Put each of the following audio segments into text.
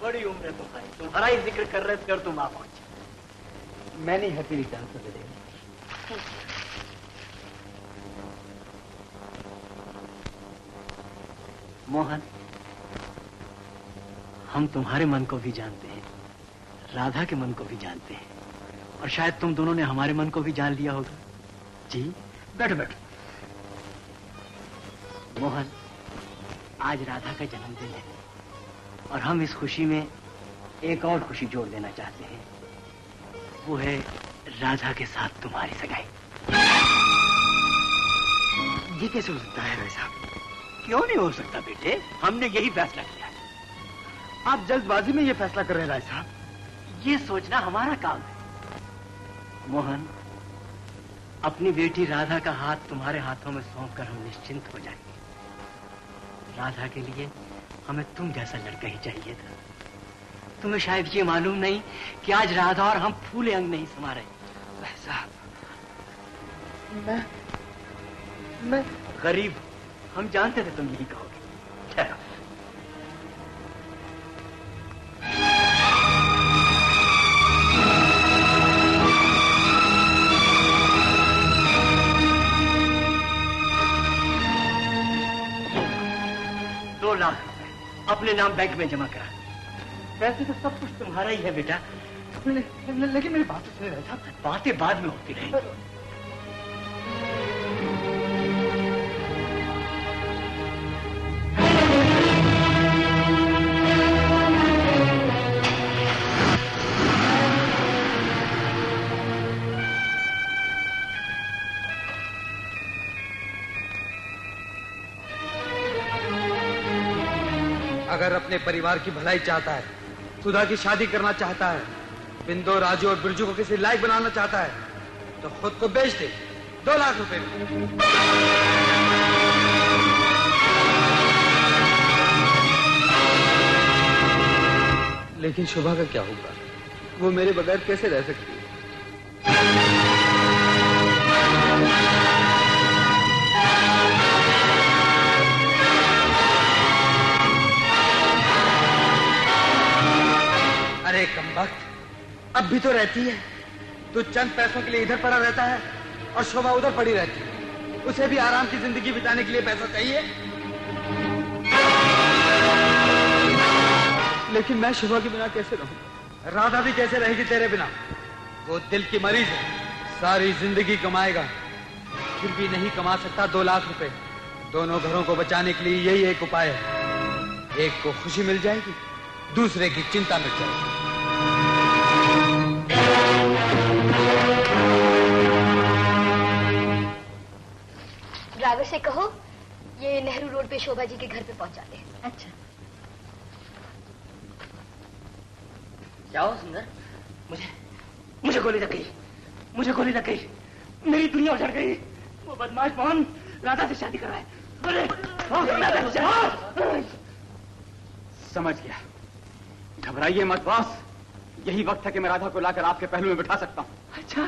बड़ी उम्र है तुम्हारी, तुम्हारा ही जिक्र कर रहे थे और तुम आ पहुंचे। मैंने हैप्पी रिटर्न से दे देंगे। मोहन, हम तुम्हारे मन को भी जानते हैं, राधा के मन को भी जानते हैं, और शायद तुम दोनों ने हमारे मन को भी जान लिया होगा। जी बैठो बैठो। मोहन, आज राधा का जन्मदिन है और हम इस खुशी में एक और खुशी जोड़ देना चाहते हैं। वो है राधा के साथ तुम्हारी सगाई। ये कैसे हो सकता है राय साहब? क्यों नहीं हो सकता बेटे, हमने यही फैसला किया है। आप जल्दबाजी में ये फैसला कर रहे हैं राय साहब? ये सोचना हमारा काम है। मोहन, अपनी बेटी राधा का हाथ तुम्हारे हाथों में सौंपकर हम निश्चिंत हो जाएंगे। राधा के लिए हमें तुम जैसा लड़का ही चाहिए था। तुम्हें शायद ये मालूम नहीं कि आज राधा और हम फूले अंग नहीं समा रहे। साहब, मैं गरीब, हम जानते थे तुम यही कहोगे। ठहरो। अपने नाम बैंक में जमा करा। वैसे तो सब कुछ तुम्हारा ही है बेटा, लेकिन मेरी बात तो सुनिए राय साहब। बातें बाद में होती रहेंगी। अगर अपने परिवार की भलाई चाहता है, सुधा की शादी करना चाहता है, बिंदो, राजू और बिरजू को किसी लायक बनाना चाहता है, तो खुद को बेच दे 2 लाख रुपए में। लेकिन शोभा का क्या होगा? वो मेरे बगैर कैसे रह सकती है? अरे कमबख्त, अब भी तो रहती है। तू चंद पैसों के लिए इधर पड़ा रहता है और शोभा उधर पड़ी रहती है। उसे भी आराम की जिंदगी बिताने के लिए पैसा चाहिए। लेकिन मैं शोभा के बिना कैसे रहूं? राधा भी कैसे रहेगी तेरे बिना? वो दिल की मरीज है, सारी जिंदगी कमाएगा, फिर भी नहीं कमा सकता 2 लाख रुपए। दोनों घरों को बचाने के लिए यही एक उपाय है। एक को खुशी मिल जाएगी, दूसरे की चिंता मिट जाएगी। ड्राइवर से कहो ये नेहरू रोड पे शोभा जी के घर पे पहुंचा दे। अच्छा। जाओ सुंदर, मुझे गोली लग गई, मुझे गोली लग गई, मेरी दुनिया उजड़ गई। वो बदमाश मोहन राधा से शादी कर रहा है। समझ गया, घबराइए मत बॉस, यही वक्त है कि मैं राधा को लाकर आपके पहलू में बिठा सकता हूँ। अच्छा,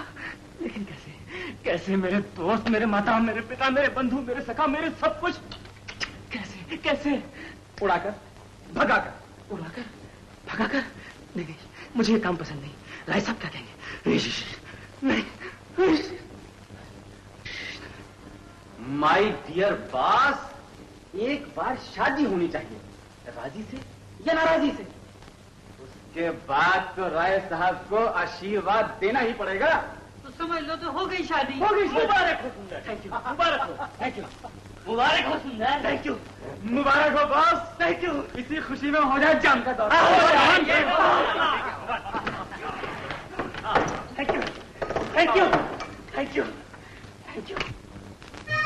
लेकिन कैसे? कैसे? मेरे दोस्त, मेरे माता, मेरे पिता, मेरे बंधु, मेरे सखा, मेरे सब कुछ कैसे? कैसे? उड़ाकर, भगाकर। उड़ाकर, भगाकर? नहीं नहीं, मुझे ये काम पसंद नहीं। राय साहब क्या कहेंगे? नहीं। माय डियर बॉस, एक बार शादी होनी चाहिए, राजी से या नाराजी से। उसके बाद तो राय साहब को आशीर्वाद देना ही पड़ेगा। तो समझ लो तो हो गई शादी। हो गई। मुबारक हो सुंदर। Thank you. मुबारक हो। Thank you. मुबारक हो सुंदर। Thank you. मुबारक हो बॉस। Thank you. इसी खुशी में हो जाए जाम का दौर। Thank you. Thank you. Thank you. Thank you.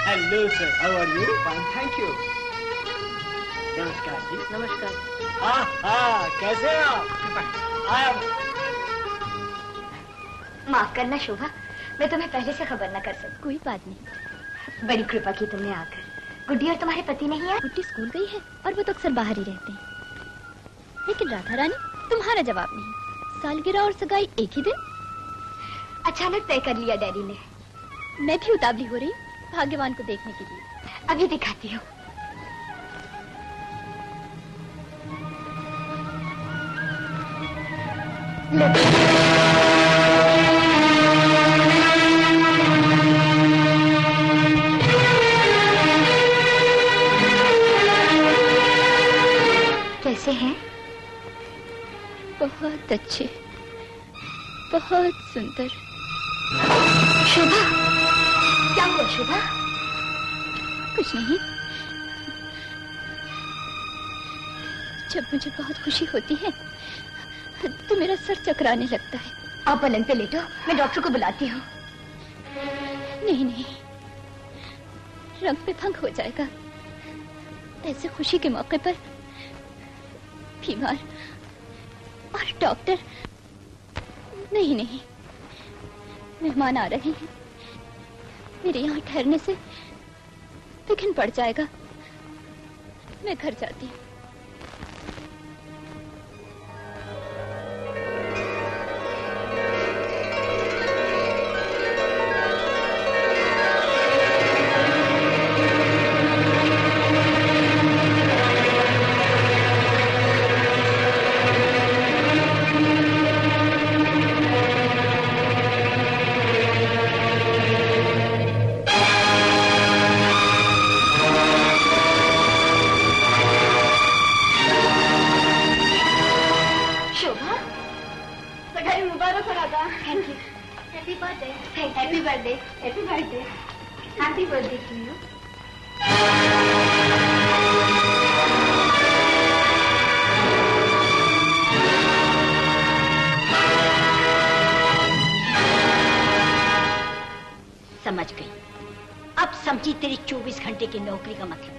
Hello sir, how are you? Fine, thank you. नमस्कार जी। नमस्कार। हाँ, कैसे हैं आप? माफ करना शोभा, मैं तुम्हें पहले से खबर न कर सकती। कोई बात नहीं। बड़ी कृपा की तुमने आकर। गुड्डी और तुम्हारे पति नहीं आए? गुड्डी स्कूल गई है और वो तो अक्सर बाहर ही रहते हैं। लेकिन राधा रानी, तुम्हारा जवाब नहीं। सालगिरह और सगाई एक ही दिन? अचानक तय कर लिया डैडी ने। मैं भी उतावली हो रही हूँ भाग्यवान को देखने के लिए। अभी दिखाती हूँ। कैसे हैं? बहुत अच्छे, बहुत सुंदर। शोभा, क्या हुआ शोभा? कुछ नहीं। जब मुझे बहुत खुशी होती है तो मेरा सर चकराने लगता है। आप पलंग पे लेटो, मैं डॉक्टर को बुलाती हूँ। नहीं नहीं, रंग पे भंग हो जाएगा। ऐसे खुशी के मौके पर बीमार और डॉक्टर। नहीं नहीं, मेहमान आ रहे हैं, मेरे यहाँ ठहरने से विघ्न पड़ जाएगा। मैं घर जाती हूँ। समझ गई, अब समझी तेरी 24 घंटे की नौकरी का मतलब।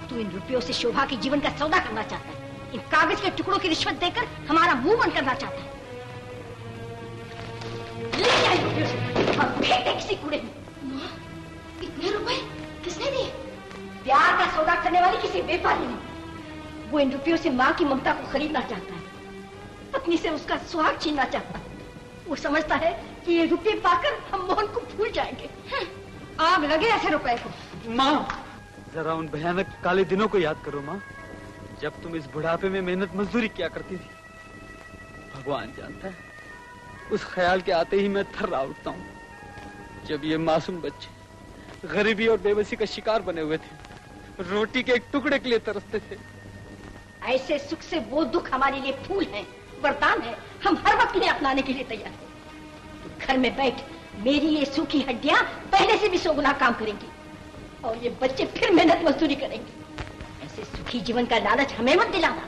तू इन रुपयों से शोभा के जीवन का सौदा करना चाहता है, इन कागज के टुकड़ों की रिश्वत देकर हमारा मुंह बंद करना चाहता है। ले जा इन रुपयों से और फेंक दे किसी कूड़े में। माँ, इतने रुपए किसने दिए? प्यार का सौदा करने वाली किसी व्यापारी ने। वो इन रुपयों से माँ की ममता को खरीदना चाहता है, पत्नी से उसका सुहाग छीनना चाहता है। वो समझता है कि ये रुपये पाकर हम मोहन को भूल जाएंगे। आग लगे ऐसे रुपए को। माँ, जरा उन भयानक काले दिनों को याद करो माँ, जब तुम इस बुढ़ापे में मेहनत मजदूरी किया करती थी। भगवान जानता है, उस ख्याल के आते ही मैं थर्रा उठता हूँ, जब ये मासूम बच्चे गरीबी और बेबसी का शिकार बने हुए थे, रोटी के एक टुकड़े के लिए तरसते थे। ऐसे सुख से वो दुख हमारे लिए फूल है, वरदान है, हम हर वक्त इन्हें अपनाने के लिए तैयार हैं। तो घर में बैठ मेरी ये सूखी हड्डियां पहले से भी 100 गुना काम करेंगी और ये बच्चे फिर मेहनत मजदूरी करेंगे। ऐसे सुखी जीवन का लालच हमें मत दिलाना।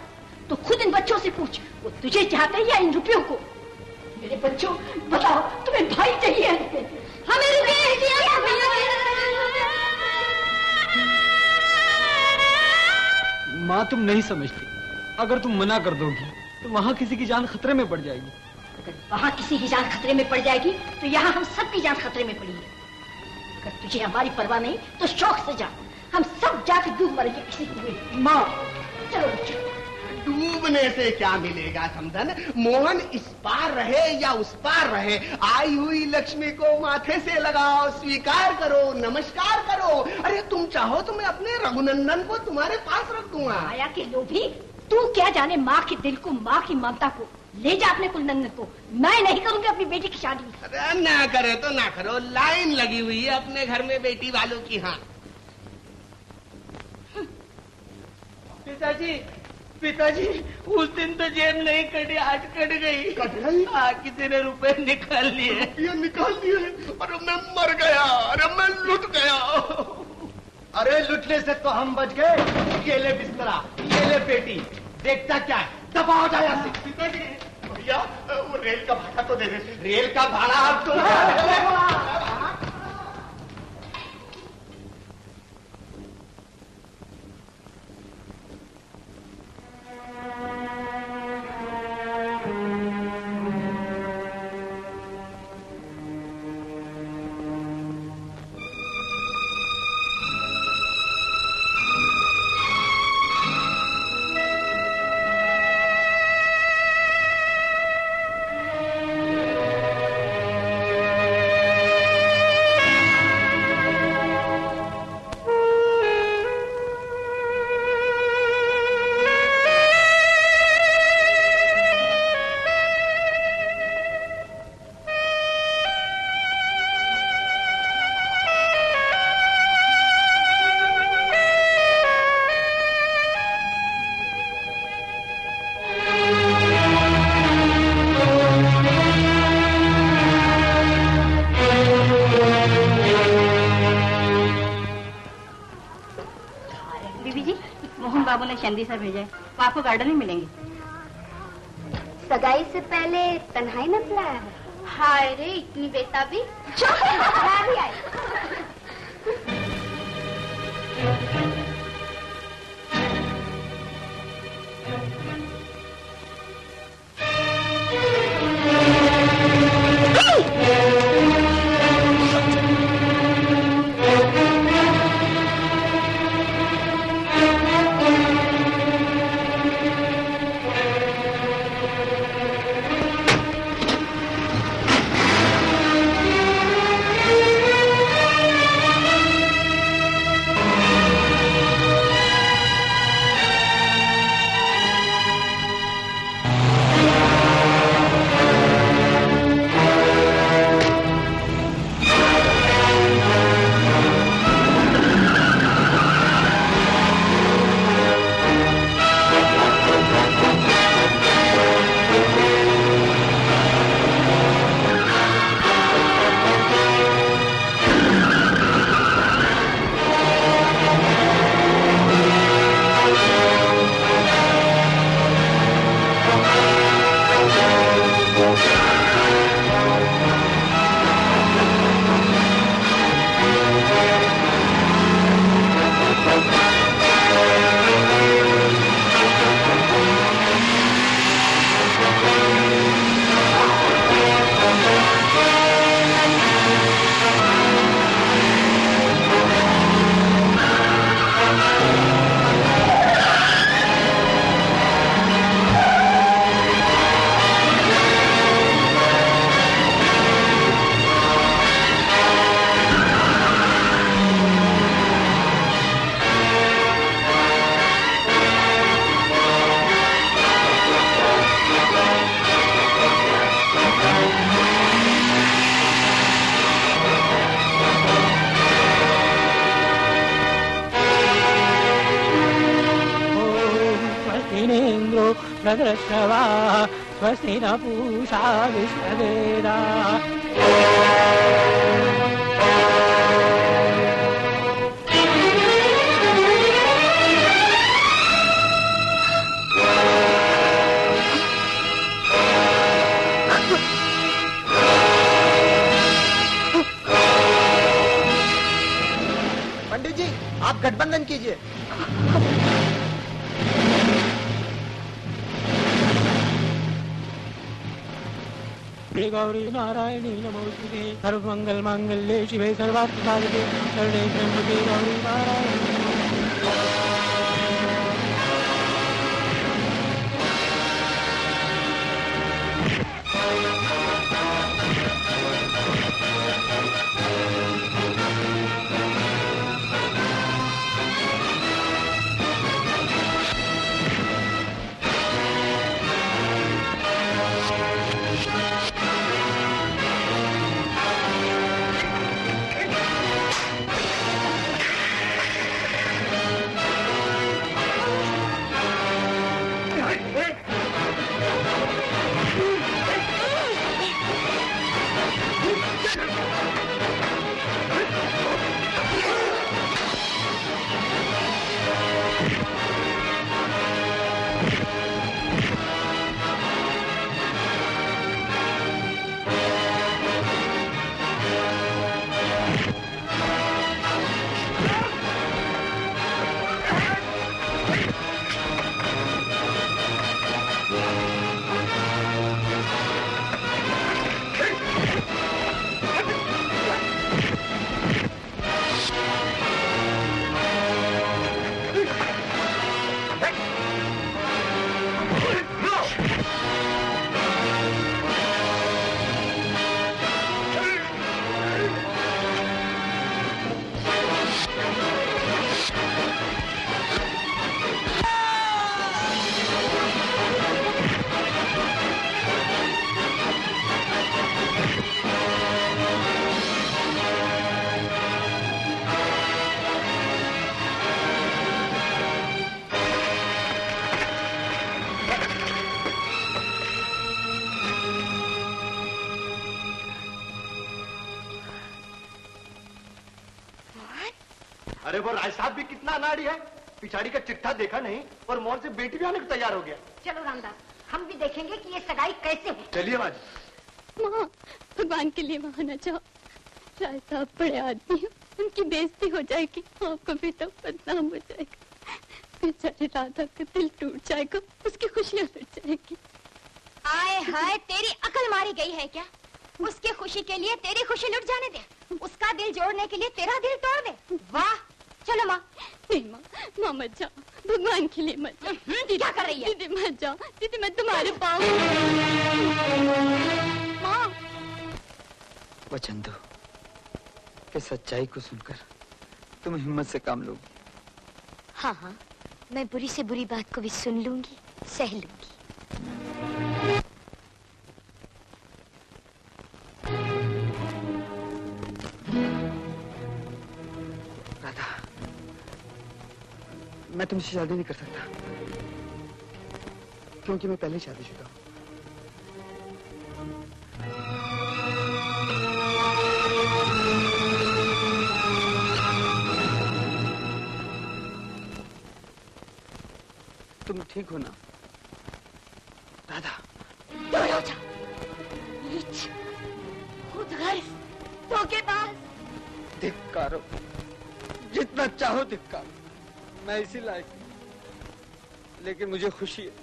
तो खुद इन बच्चों से पूछ, वो तुझे चाहते हैं या इन रुपयों को? मेरे बच्चों, बताओ, तुम्हें भाई चाहिए? हमें माँ, तुम नहीं समझती, अगर तुम मना कर दोगी तो वहाँ किसी की जान खतरे में पड़ जाएगी। अगर वहाँ किसी की जान खतरे में पड़ जाएगी तो यहाँ हम सबकी जान खतरे में पड़ी है। अगर तुझे हमारी परवाह नहीं तो शौक से जा, हम सब जाकर डूब मरेंगे किसी कुएं। माँ, चलो बच्चों। डूबने से क्या मिलेगा समधन? मोहन इस पार रहे या उस पार रहे, आई हुई लक्ष्मी को माथे से लगाओ, स्वीकार करो, नमस्कार करो। अरे तुम चाहो तो मैं अपने रघुनंदन को तुम्हारे पास रख दूंगा। माया के लोभी, तू क्या जाने माँ के दिल को, माँ की ममता को। ले जा अपने कुलनंदन को, मैं नहीं करूंगी अपनी बेटी की शादी। अरे ना करे तो ना करो, लाइन लगी हुई है अपने घर में बेटी वालों की। हाँ पिताजी, पिताजी, उस दिन तो जेब नहीं कटी, आज कट गई। कट गई? हाँ, किसी ने रुपए निकाल लिए। ये निकाल दिए? अरे मैं मर गया, अरे मैं लुट गया। अरे लुटने से तो हम बच गए। ये ले बिस्तरा, ये ले पेटी, देखता क्या है, दबा हो जाए यहाँ से। पिताजी, भैया वो रेल का भाड़ा तो दे दे। रेल का भाड़ा अब तो बीबी जी, मोहन बाबू ने चंदी से भेजा है, वो आपको गार्डन में मिलेंगे। सगाई से पहले तन्हाई न बुलाया है? हाय रे, इतनी बेताबी। चुप, मैं भी आई। प्रदर्शवा स्वस्ति न पूषा विश्ववेदा। पंडित जी, आप गठबंधन कीजिए। गौरी नारायणी नमोस्तुते, सर्वमंगल मांगल्ये शिवे सर्वार्थ साधके, शरणे त्र्यंबके गौरी नारायणी। अरे वो राय साहब भी कितना अनाड़ी है, पिछाड़ी का चिट्ठा देखा नहीं और मोहन से बेटी भी आने को तैयार हो गया। चलो रामदास, हम भी देखेंगे कि ये सगाई कैसे हो। चलिए माँ। माँ, भगवान के लिए वहाँ न जाओ। राय साहब बड़े आदमी हैं, उनकी बेइज्जती हो जाएगी, आपको भी तो बदनाम हो जाएगा। बेचारी राधा का दिल टूट जाएगा, उसकी खुशियाँ लुट जाएगी। आए हाय, तेरी अकल मारी गई है क्या? उसकी खुशी के लिए तेरी खुशी लुट जाने दे, उसका दिल जोड़ने के लिए तेरा दिल तोड़ दे। वाह, चलो माँ। नहीं माँ, माँ मत जाओ, भगवान के लिए मत जाओ। दीदी क्या कर रही है? दीदी मत जाओ, दीदी मैं तुम्हारे पाँव। माँ, वचन दो कि सच्चाई को सुनकर तुम हिम्मत से काम लोगी। हाँ हाँ, मैं बुरी से बुरी बात को भी सुन लूंगी, सह लूंगी। राधा, मैं तुमसे शादी नहीं कर सकता क्योंकि मैं पहले ही शादीशुदा हूँ। तुम ठीक हो ना राधा? दूर हो जा, नीच, खुदगर्ज, धोखेबाज। धिक्कारो, जितना चाहो धिक्कारो, मैं इसी लायक हूं। लेकिन मुझे खुशी है,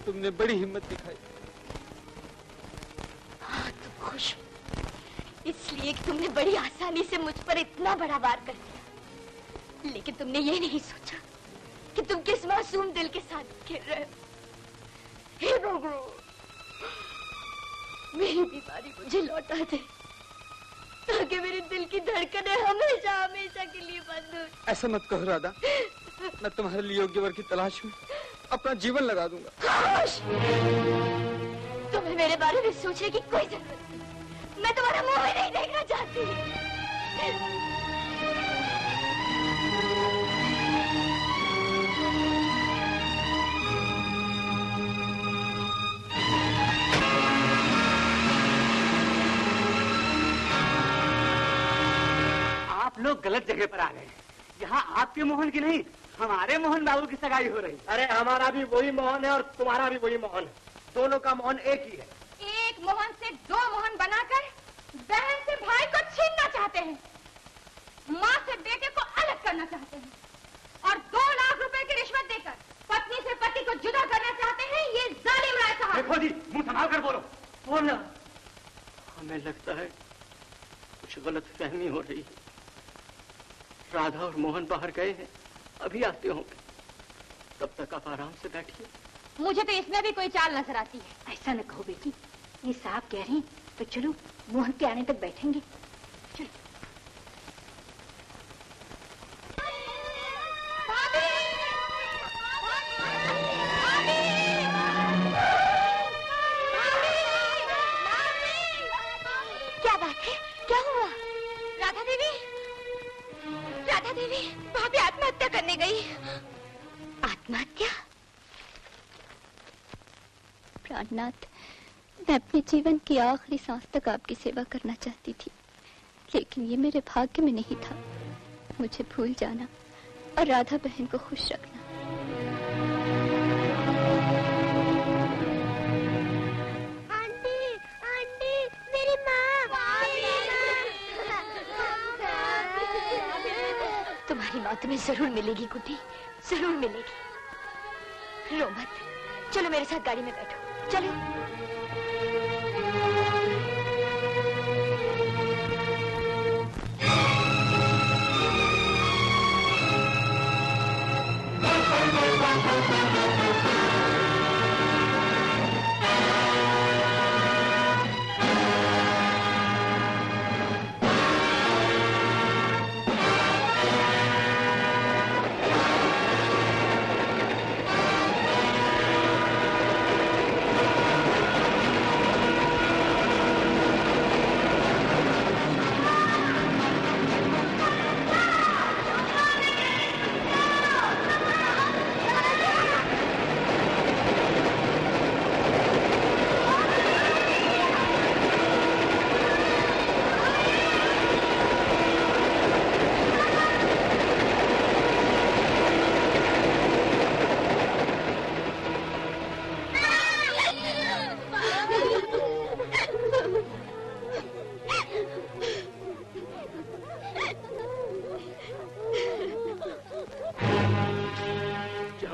तुमने बड़ी हिम्मत दिखाई। हाँ, तुम खुश हो, इसलिए कि तुमने बड़ी आसानी से मुझ पर इतना बड़ा वार कर दिया। लेकिन तुमने ये नहीं सोचा कि तुम किस मासूम दिल के साथ खेल रहे हो। हे भगवान, मेरी बीमारी मुझे लौटा दे, ताकि मेरे दिल की धड़कनें हमेशा हमेशा के लिए बंद हो। ऐसा मत कहो राधा, मैं तुम्हारे लिए योग्य वर की तलाश में अपना जीवन लगा दूंगा। खामोश! तुम्हें मेरे बारे में सोचने की कोई जरूरत नहीं। मैं तुम्हारा मुंह ही नहीं देखना चाहती। आप लोग गलत जगह पर आ गए। यहाँ आपके मोहन की नहीं, हमारे मोहन बाबू की सगाई हो रही। अरे हमारा भी वही मोहन है और तुम्हारा भी वही मोहन है, दोनों का मोहन एक ही है। एक मोहन से दो मोहन बनाकर बहन से भाई को छीनना चाहते हैं, माँ से बेटे को अलग करना चाहते हैं और 2 लाख रुपए की रिश्वत देकर पत्नी से पति को जुदा करना चाहते हैं। ये जालिम राय साहब। देखो जी, मुंह संभाल कर बोलो। बोलो। हमें लगता है कुछ गलत फहमी हो रही है। राधा और मोहन बाहर गए हैं, अभी आते होंगे। तब तक आप आराम से बैठिए। मुझे तो इसमें भी कोई चाल नजर आती है। ऐसा न कहो बेटी, ये साहब कह रहे हैं तो चलो मोहन के आने तक बैठेंगे। चलो। क्या बात है? क्या हुआ? राधा देवी, राधा देवी, भाभी आत्महत्या करने गई। आत्महत्या? प्राणनाथ, मैं अपने जीवन की आखिरी सांस तक आपकी सेवा करना चाहती थी, लेकिन ये मेरे भाग्य में नहीं था। मुझे भूल जाना और राधा बहन को खुश रखना। आंटी, आंटी, मेरी माँ। तुम्हारी माँ तुम्हें जरूर मिलेगी गुड्डी, जरूर मिलेगी। रो मत, चलो मेरे साथ गाड़ी में बैठो, चलो।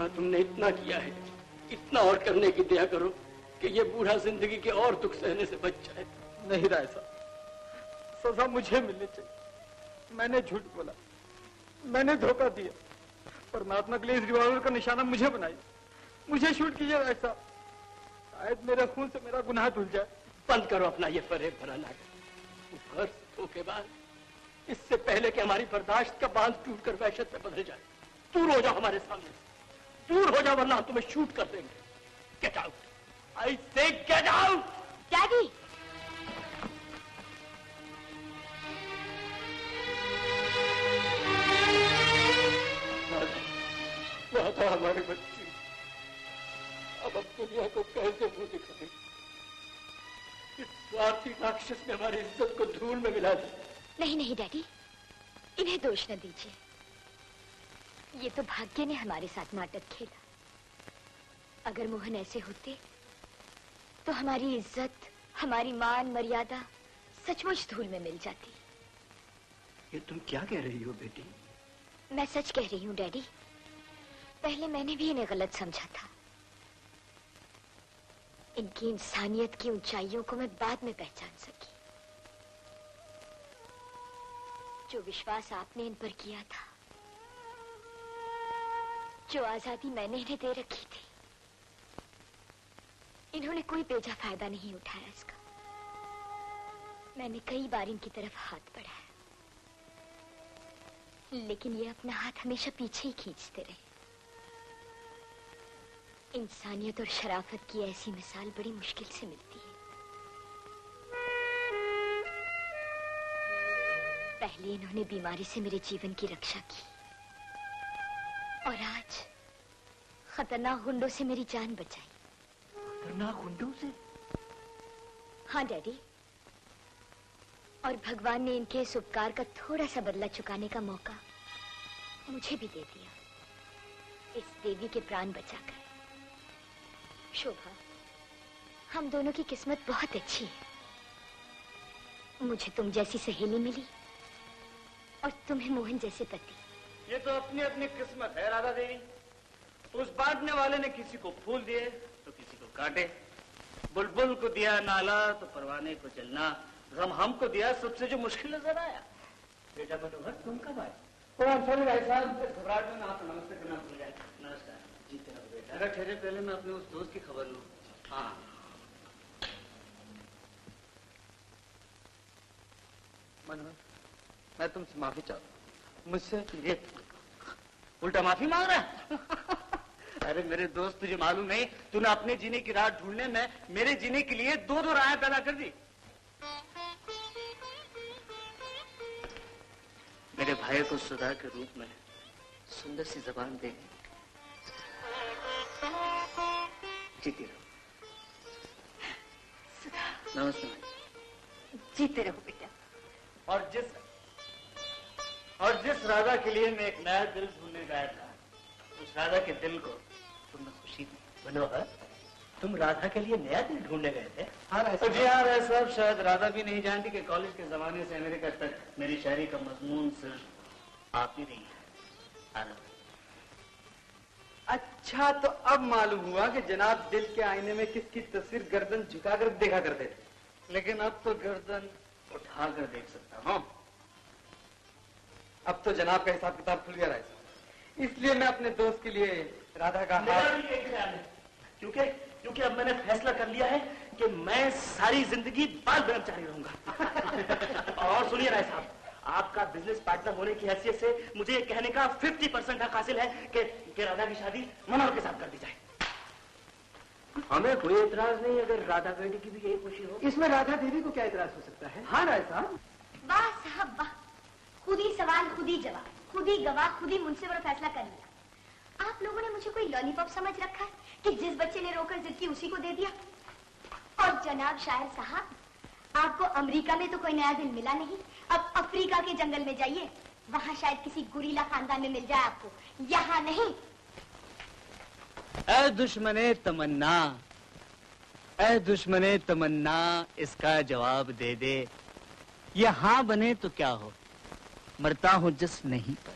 जितना तुमने इतना किया है, इतना और करने की दया करो कि ये बूढ़ा जिंदगी के और दुख सहने से बच जाए। नहीं राय साहब, सजा मुझे मिलनी चाहिए। मैंने झूठ बोला, मैंने धोखा दिया, परमात्मा के लिए इस रिवॉल्वर का निशाना मुझे बनाइए, मुझे शूट कीजिए राय साहब। शायद मेरे खून से मेरा गुनाह धुल जाए। बंद करो अपना ये फरेब भरा नाटक। हर धोखे बाद, इससे पहले कि हमारी बर्दाश्त का बांध टूटकर वहशत में बदल जाए, दूर हो जाओ हमारे सामने से, दूर हो जाओ वरना हम तुम्हें शूट कर देंगे। गेट आउट, आई से गेट आउट। डैडी, राधा हमारी बच्ची, अब दुनिया को कैसे मुंह दिखाएं? इस स्वार्थी राक्षस ने हमारी इज्जत को धूल में मिला दी। नहीं नहीं डैडी, इन्हें दोष न दीजिए। ये तो भाग्य ने हमारे साथ नाटक खेला। अगर मोहन ऐसे होते तो हमारी इज्जत, हमारी मान मर्यादा सचमुच धूल में मिल जाती। ये तुम क्या कह रही हो बेटी? मैं सच कह रही हूँ डैडी। पहले मैंने भी इन्हें गलत समझा था। इनकी इंसानियत की ऊंचाइयों को मैं बाद में पहचान सकी। जो विश्वास आपने इन पर किया था, जो आजादी मैंने इन्हें दे रखी थी, इन्होंने कोई बेजा फायदा नहीं उठाया इसका। मैंने कई बार इनकी तरफ हाथ बढ़ाया, लेकिन ये अपना हाथ हमेशा पीछे ही खींचते रहे। इंसानियत और शराफत की ऐसी मिसाल बड़ी मुश्किल से मिलती है। पहले इन्होंने बीमारी से मेरे जीवन की रक्षा की, और आज खतरनाक गुंडों से मेरी जान बचाई। खतरनाक गुंडों से? हाँ डैडी, और भगवान ने इनके इस उपकार का थोड़ा सा बदला चुकाने का मौका मुझे भी दे दिया, इस देवी के प्राण बचाकर। शोभा, हम दोनों की किस्मत बहुत अच्छी है। मुझे तुम जैसी सहेली मिली और तुम्हें मोहन जैसे पति। ये तो अपनी अपनी किस्मत है राधा देवी। उस बांटने वाले ने किसी को फूल दिए तो किसी को काटे। बुलबुल को दिया नाला तो परवाने को चलना। गम हमको दिया सबसे जो मुश्किल नजर आया। बेटा मनोहर, तुम कब आए? सॉरी भाई साहब, घबराहट में आपको नमस्ते करना भूल गया। नमस्कार जी। तेरा बेटा अगर ठहरे, पहले मैं अपने उस दोस्त की खबर लूं। हाँ मनोहर, मैं तुमसे माफी चाहता हूँ। मुझसे ये उल्टा माफी मांग रहा है? अरे मेरे दोस्त, तुझे मालूम नहीं, तूने अपने जीने की राह ढूंढने में मेरे जीने के लिए दो दो राहें पैदा कर दी। मेरे भाई को सुधा के रूप में सुंदर सी जबान दे, जीती रहो। नमस्ते भाई। जीते रहो बेटा। और जिस राधा के लिए मैं एक नया दिल ढूंढने गया था, उस राधा के दिल को तुमने खुशी दी। मनोहर, तुम राधा के लिए नया दिल ढूंढने गए थे? हाँ राय साहब, शायद राधा भी नहीं जानती कि कॉलेज के जमाने से अमेरिका तक मेरी शायरी का मजमून सिर्फ आप ही नहीं है। अच्छा, तो अब मालूम हुआ कि जनाब दिल के आईने में किसकी तस्वीर गर्दन झुकाकर देखा करते थे, लेकिन अब तो गर्दन उठाकर देख सकता हूँ। अब तो जनाब का हिसाब किताब खुल गया राय साहब। इसलिए मैं अपने दोस्त के लिए राधा का हाथ, क्योंकि अब मैंने फैसला कर लिया है कि मैं सारी जिंदगी बाल ब्रह्मचारी रहूंगा। और सुनिए राय साहब, आपका बिजनेस पार्टनर होने की हैसियत से मुझे ये कहने का 50% हक हासिल है कि राधा की शादी मनोहर के साथ कर दी जाए। हमें कोई एतराज नहीं अगर राधा बेटी की भी यही खुशी हो। इसमें राधा देवी को क्या एतराज हो सकता है? हाँ राय साहब। वाह साहब वाह, खुद ही सवाल, खुद ही जवाब, खुद ही गवाह, खुद ही मुनसिफ और फैसला कर लिया। आप लोगों ने मुझे कोई लॉलीपॉप समझ रखा है कि जिस बच्चे ने रोकर जिद की उसी को दे दिया? और जनाब शायर साहब, आपको अमेरिका में तो कोई नया दिल मिला नहीं, अब अफ्रीका के जंगल में जाइए, वहां शायद किसी गुरीला खानदान में मिल जाए आपको, यहाँ नहीं। ऐ दुश्मने तमन्ना, ऐ दुश्मने तमन्ना, इसका जवाब दे दे। ये हाँ बने तो क्या हो, मरता हूं जिस नहीं पर।